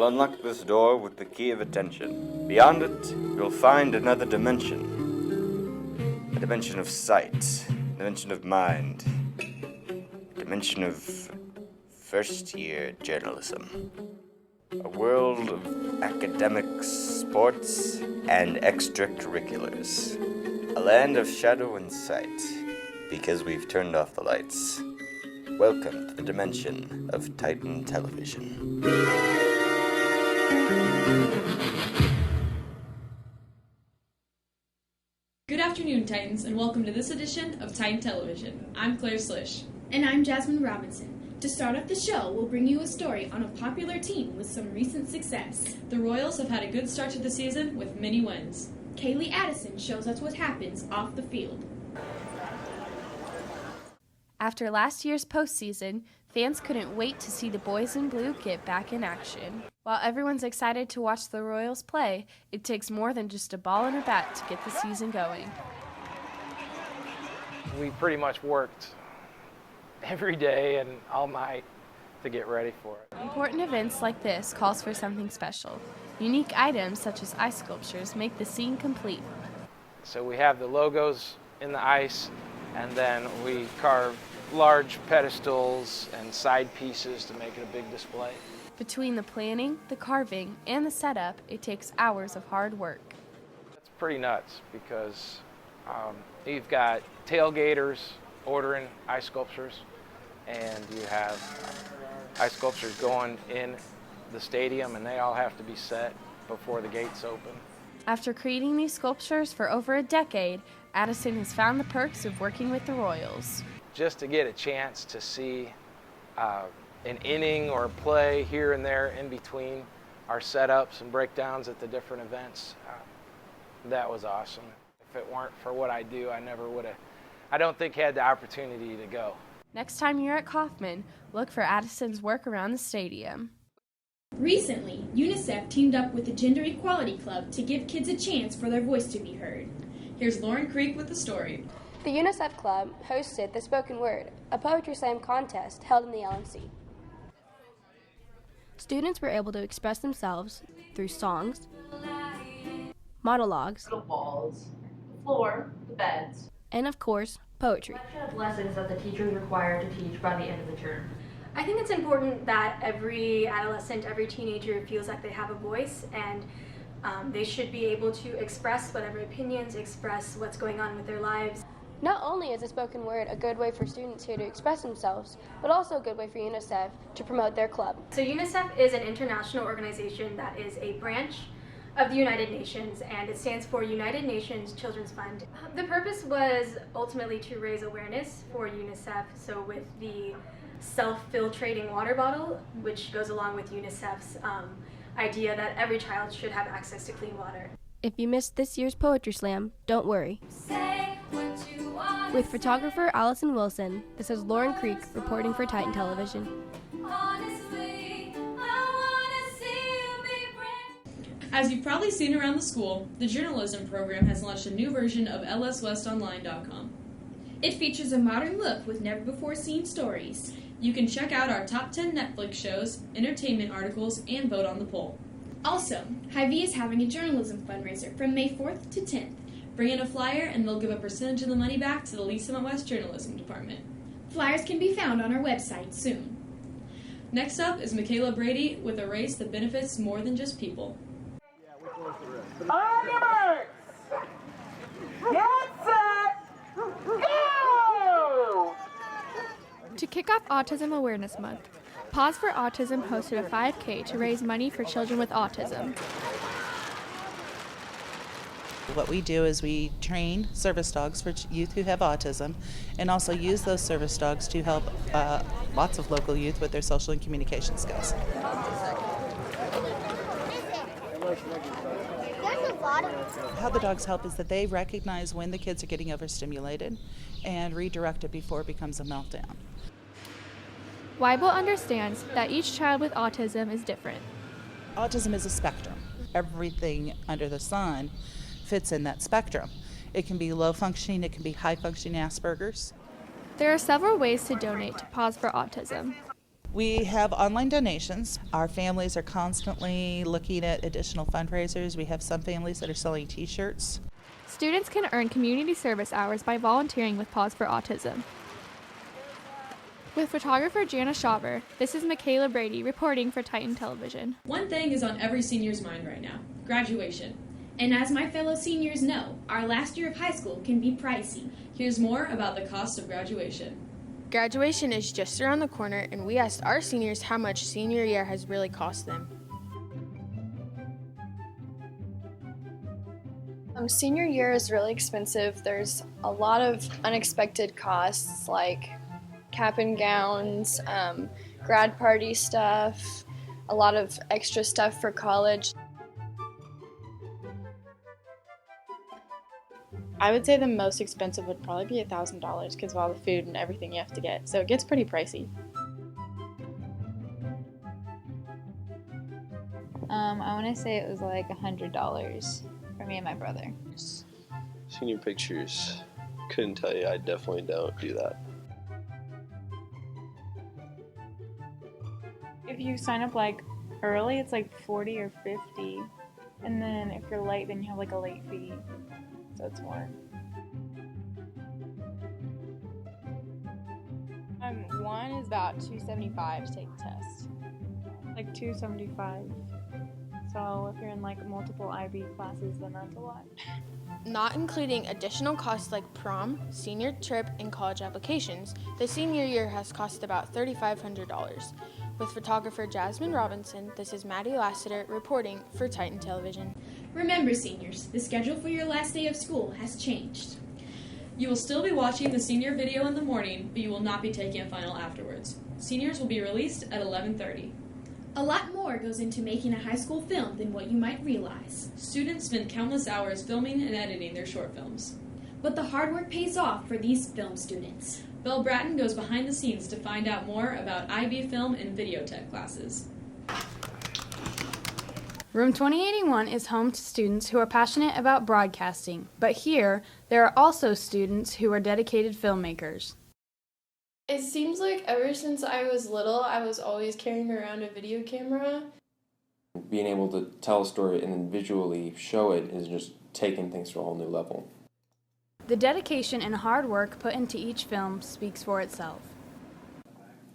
You'll unlock this door with the key of attention. Beyond it, you'll find another dimension. A dimension of sight, a dimension of mind, a dimension of first-year journalism. A world of academics, sports, and extracurriculars. A land of shadow and sight, because we've turned off the lights. Welcome to the dimension of Titan Television. Good afternoon, Titans, and welcome to this edition of Titan Television. I'm Claire Slish. And I'm Jasmine Robinson. To start off the show, we'll bring you a story on a popular team with some recent success. The Royals have had a good start to the season with many wins. Kaylee Addison shows us what happens off the field. After last year's postseason, fans couldn't wait to see the boys in blue get back in action. While everyone's excited to watch the Royals play, it takes more than just a ball and a bat to get the season going. We pretty much worked every day and all night to get ready for it. Important events like this calls for something special. Unique items such as ice sculptures make the scene complete. So we have the logos in the ice, and then we carve large pedestals and side pieces to make it a big display. Between the planning, the carving, and the setup, it takes hours of hard work. It's pretty nuts because you've got tailgaters ordering ice sculptures, and you have ice sculptures going in the stadium, and they all have to be set before the gates open. After creating these sculptures for over a decade, Addison has found the perks of working with the Royals. Just to get a chance to see an inning or a play here and there in between our setups and breakdowns at the different events, that was awesome. If it weren't for what I do, I never would have, I don't think, had the opportunity to go. Next time you're at Kauffman, look for Addison's work around the stadium. Recently, UNICEF teamed up with the Gender Equality Club to give kids a chance for their voice to be heard. Here's Lauren Creek with the story. The UNICEF Club hosted the Spoken Word, a poetry slam contest held in the LMC. Students were able to express themselves through songs, monologues, the walls, the floor, the beds, and of course, poetry. Of lessons that the teacher is required to teach by the end of the term. I think it's important that every adolescent, every teenager feels like they have a voice, and they should be able to express whatever opinions, express what's going on with their lives. Not only is the spoken word a good way for students here to express themselves, but also a good way for UNICEF to promote their club. So UNICEF is an international organization that is a branch of the United Nations, and it stands for United Nations Children's Fund. The purpose was ultimately to raise awareness for UNICEF, so with the self-filtrating water bottle, which goes along with UNICEF's idea that every child should have access to clean water. If you missed this year's Poetry Slam, don't worry. With photographer Allison Wilson, this is Lauren Creek reporting for Titan Television. As you've probably seen around the school, the journalism program has launched a new version of lswestonline.com. It features a modern look with never-before-seen stories. You can check out our top 10 Netflix shows, entertainment articles, and vote on the poll. Also, Hy-Vee is having a journalism fundraiser from May 4th to 10th. Bring in a flyer and they'll give a percentage of the money back to the Lee Summit West Journalism Department. Flyers can be found on our website soon. Next up is Michaela Brady with a race that benefits more than just people. On your marks! Get set! Go! To kick off Autism Awareness Month, Paws for Autism hosted a 5K to raise money for children with autism. What we do is we train service dogs for youth who have autism, and also use those service dogs to help lots of local youth with their social and communication skills. How the dogs help is that they recognize when the kids are getting overstimulated and redirect it before it becomes a meltdown. Weibel understands that each child with autism is different. Autism is a spectrum. Everything under the sun fits in that spectrum. It can be low functioning, it can be high functioning Asperger's. There are several ways to donate to Paws for Autism. We have online donations. Our families are constantly looking at additional fundraisers. We have some families that are selling t-shirts. Students can earn community service hours by volunteering with Paws for Autism. With photographer Jana Schauber, this is Michaela Brady reporting for Titan Television. One thing is on every senior's mind right now: graduation. And as my fellow seniors know, our last year of high school can be pricey. Here's more about the cost of graduation. Graduation is just around the corner, and we asked our seniors how much senior year has really cost them. Senior year is really expensive. There's a lot of unexpected costs like cap and gowns, grad party stuff, a lot of extra stuff for college. I would say the most expensive would probably be $1,000 because of all the food and everything you have to get. So it gets pretty pricey. I want to say it was like $100 for me and my brother. Senior pictures. Couldn't tell you. I definitely don't do that. If you sign up like early, it's like $40 or $50. And then if you're late, then you have like a late fee. So it's more. One is about $275 to take the test. Like $275. So if you're in like multiple IB classes, then that's a lot. Not including additional costs like prom, senior trip, and college applications, the senior year has cost about $3,500. With photographer Jasmine Robinson, this is Maddie Lassiter reporting for Titan Television. Remember, seniors, the schedule for your last day of school has changed. You will still be watching the senior video in the morning, but you will not be taking a final afterwards. Seniors will be released at 11:30. A lot more goes into making a high school film than what you might realize. Students spend countless hours filming and editing their short films. But the hard work pays off for these film students. Belle Bratton goes behind the scenes to find out more about IB film and video tech classes. Room 2081 is home to students who are passionate about broadcasting, but here, there are also students who are dedicated filmmakers. It seems like ever since I was little, I was always carrying around a video camera. Being able to tell a story and then visually show it is just taking things to a whole new level. The dedication and hard work put into each film speaks for itself.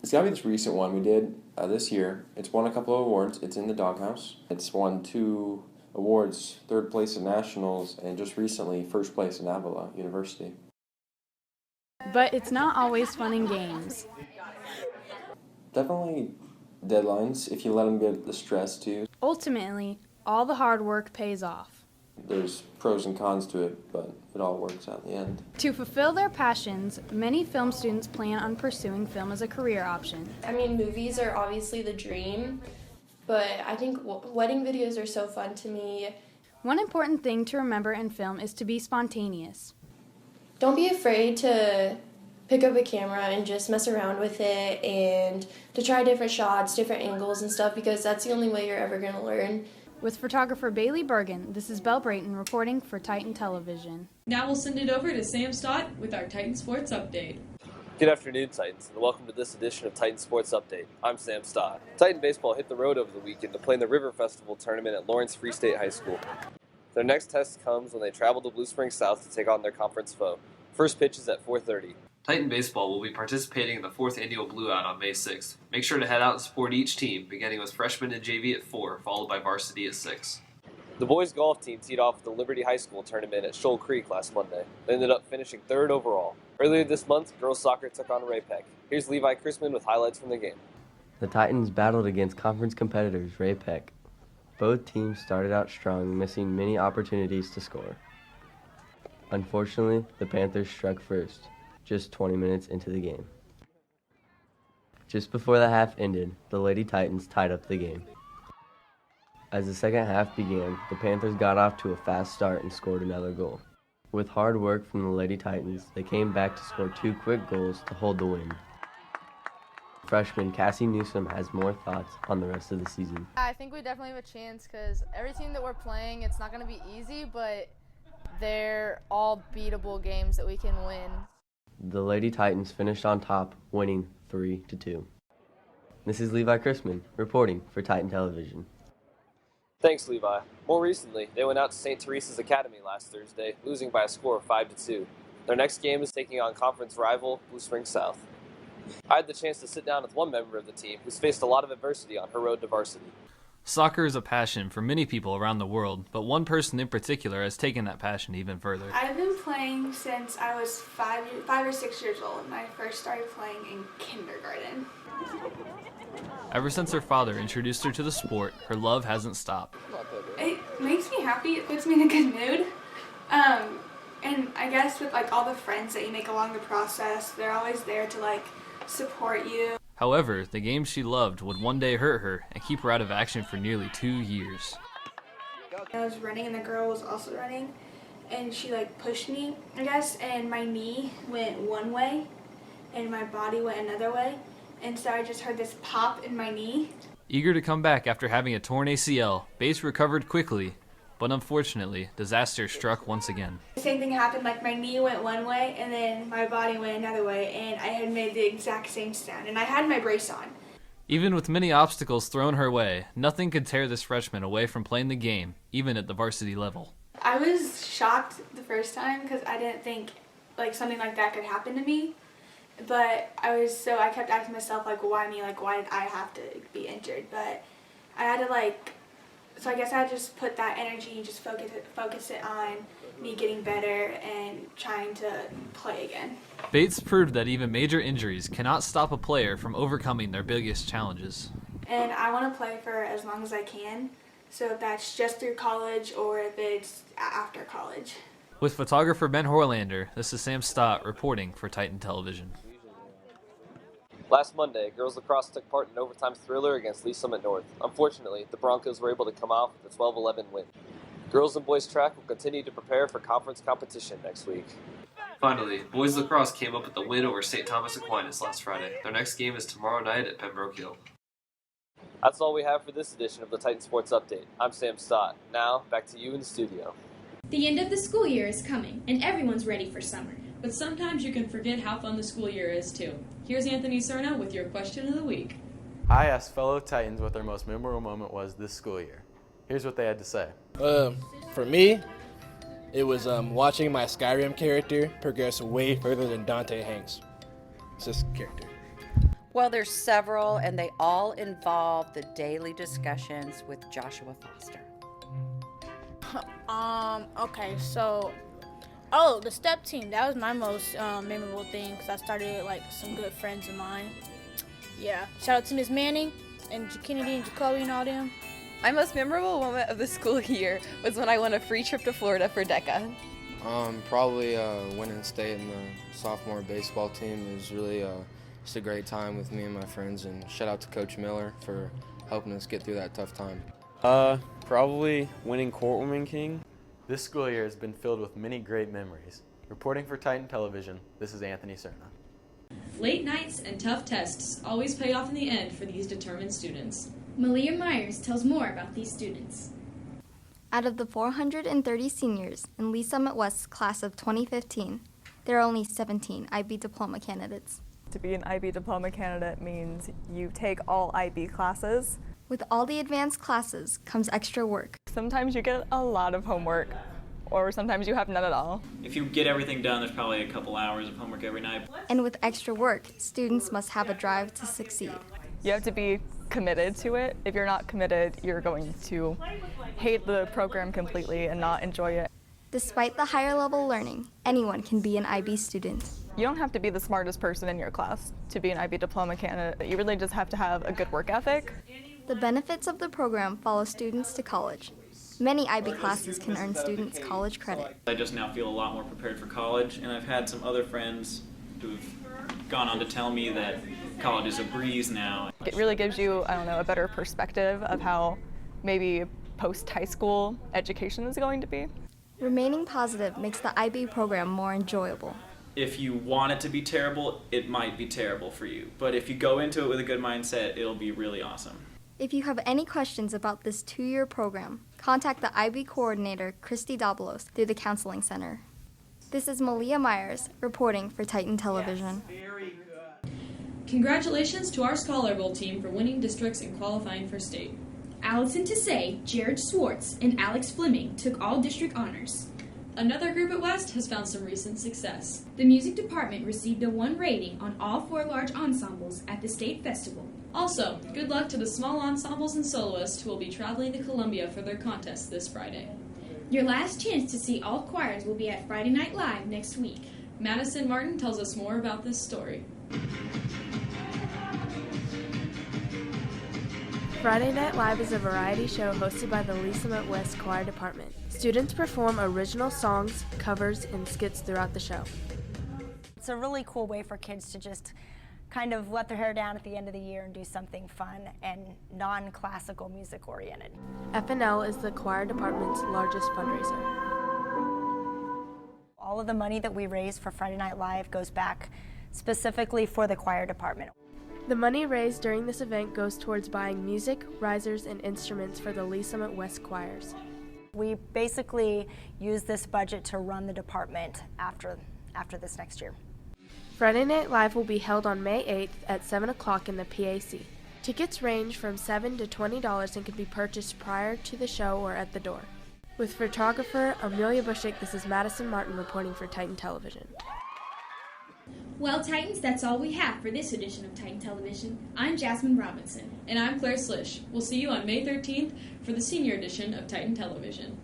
It's got to be this recent one we did this year. It's won a couple of awards. It's in the Doghouse. It's won 2 awards, 3rd place at Nationals, and just recently 1st place in Avila University. But it's not always fun and games. Definitely deadlines, if you let them get the stress too. Ultimately, all the hard work pays off. There's pros and cons to it, but it all works out in the end. To fulfill their passions, many film students plan on pursuing film as a career option. I mean, movies are obviously the dream, but I think wedding videos are so fun to me. One important thing to remember in film is to be spontaneous. Don't be afraid to pick up a camera and just mess around with it and to try different shots, different angles and stuff, because that's the only way you're ever going to learn. With photographer Bailey Bergen, this is Belle Brayton reporting for Titan Television. Now we'll send it over to Sam Stott with our Titan Sports Update. Good afternoon, Titans, and welcome to this edition of Titan Sports Update. I'm Sam Stott. Titan Baseball hit the road over the weekend to play in the River Festival tournament at Lawrence Free State High School. Their next test comes when they travel to Blue Springs South to take on their conference foe. First pitch is at 4:30. Titan Baseball will be participating in the 4th annual Blue Out on May 6th. Make sure to head out and support each team, beginning with freshmen and JV at 4, followed by varsity at 6. The boys golf team teed off at the Liberty High School tournament at Shoal Creek last Monday. They ended up finishing 3rd overall. Earlier this month, girls soccer took on Ray Peck. Here's Levi Chrisman with highlights from the game. The Titans battled against conference competitors Ray Peck. Both teams started out strong, missing many opportunities to score. Unfortunately, the Panthers struck first, just 20 minutes into the game. Just before the half ended, the Lady Titans tied up the game. As the second half began, the Panthers got off to a fast start and scored another goal. With hard work from the Lady Titans, they came back to score 2 quick goals to hold the win. Freshman Cassie Newsom has more thoughts on the rest of the season. I think we definitely have a chance because every team that we're playing, it's not going to be easy, but they're all beatable games that we can win. The Lady Titans finished on top, winning 3-2. This is Levi Chrisman, reporting for Titan Television. Thanks, Levi. More recently, they went out to St. Teresa's Academy last Thursday, losing by a score of 5-2. Their next game is taking on conference rival Blue Springs South. I had the chance to sit down with one member of the team who's faced a lot of adversity on her road to varsity. Soccer is a passion for many people around the world, but one person in particular has taken that passion even further. I've been playing since I was 5 or 6 years old, and I first started playing in kindergarten. Ever since her father introduced her to the sport, her love hasn't stopped. It makes me happy. It puts me in a good mood. And I guess with like all the friends that you make along the process, they're always there to like support you. However, the game she loved would one day hurt her and keep her out of action for nearly 2 years. I was running and the girl was also running, and she like pushed me, I guess, and my knee went one way and my body went another way, and so I just heard this pop in my knee. Eager to come back after having a torn ACL, Bates recovered quickly, but unfortunately, disaster struck once again. The same thing happened, like my knee went one way and then my body went another way, and I had made the exact same sound, and I had my brace on. Even with many obstacles thrown her way, nothing could tear this freshman away from playing the game, even at the varsity level. I was shocked the first time because I didn't think like something like that could happen to me, but I kept asking myself like, why me? Like, why did I have to be injured? But I had to so I guess I just put that energy and just focus it on me getting better and trying to play again. Bates proved that even major injuries cannot stop a player from overcoming their biggest challenges. And I want to play for as long as I can, so if that's just through college or if it's after college. With photographer Ben Horlander, this is Sam Stott reporting for Titan Television. Last Monday, girls lacrosse took part in an overtime thriller against Lee Summit North. Unfortunately, the Broncos were able to come out with a 12-11 win. Girls and boys track will continue to prepare for conference competition next week. Finally, boys lacrosse came up with a win over St. Thomas Aquinas last Friday. Their next game is tomorrow night at Pembroke Hill. That's all we have for this edition of the Titan Sports Update. I'm Sam Stott. Now, back to you in the studio. The end of the school year is coming, and everyone's ready for summer. But sometimes you can forget how fun the school year is, too. Here's Anthony Cerna with your question of the week. I asked fellow Titans what their most memorable moment was this school year. Here's what they had to say. For me, it was watching my Skyrim character progress way further than Dante Hanks. It's just character. Well, there's several, and they all involve the daily discussions with Joshua Foster. Okay, so, the step team, that was my most memorable thing because I started like some good friends of mine. Yeah, shout out to Miss Manning and Kennedy and Jacoby and all them. My most memorable moment of the school year was when I won a free trip to Florida for DECA. Probably winning state in the sophomore baseball team. It was really just a great time with me and my friends, and shout out to Coach Miller for helping us get through that tough time. Probably winning Courtwoman King. This school year has been filled with many great memories. Reporting for Titan Television, this is Anthony Cerna. Late nights and tough tests always pay off in the end for these determined students. Malia Myers tells more about these students. Out of the 430 seniors in Lee Summit West's class of 2015, there are only 17 IB diploma candidates. To be an IB diploma candidate means you take all IB classes. With all the advanced classes comes extra work. Sometimes you get a lot of homework, or sometimes you have none at all. If you get everything done, there's probably a couple hours of homework every night. And with extra work, students must have a drive to succeed. You have to be committed to it. If you're not committed, you're going to hate the program completely and not enjoy it. Despite the higher level learning, anyone can be an IB student. You don't have to be the smartest person in your class to be an IB diploma candidate. You really just have to have a good work ethic. The benefits of the program follow students to college. Many IB classes can earn students college credit. I just now feel a lot more prepared for college, and I've had some other friends who've gone on to tell me that college is a breeze now. It really gives you, a better perspective of how maybe post-high school education is going to be. Remaining positive makes the IB program more enjoyable. If you want it to be terrible, it might be terrible for you. But if you go into it with a good mindset, it'll be really awesome. If you have any questions about this 2-year program, contact the IB coordinator, Christy Dabalos, through the Counseling Center. This is Malia Myers reporting for Titan Television. Congratulations to our Scholar Bowl team for winning districts and qualifying for state. Allison Tassay, Jared Swartz, and Alex Fleming took all district honors. Another group at West has found some recent success. The music department received a 1 rating on all 4 large ensembles at the state festival. Also, good luck to the small ensembles and soloists who will be traveling to Columbia for their contest this Friday. Your last chance to see all choirs will be at Friday Night Live next week. Madison Martin tells us more about this story. Friday Night Live is a variety show hosted by the Lee Summit West Choir Department. Students perform original songs, covers, and skits throughout the show. It's a really cool way for kids to just kind of let their hair down at the end of the year and do something fun and non-classical music oriented. FNL is the choir department's largest fundraiser. All of the money that we raise for Friday Night Live goes back specifically for the choir department. The money raised during this event goes towards buying music, risers, and instruments for the Lee Summit West choirs. We basically use this budget to run the department after this next year. Friday Night Live will be held on May 8th at 7 o'clock in the PAC. Tickets range from $7 to $20 and can be purchased prior to the show or at the door. With photographer Amelia Bushick, this is Madison Martin reporting for Titan Television. Well, Titans, that's all we have for this edition of Titan Television. I'm Jasmine Robinson. And I'm Claire Slish. We'll see you on May 13th for the senior edition of Titan Television.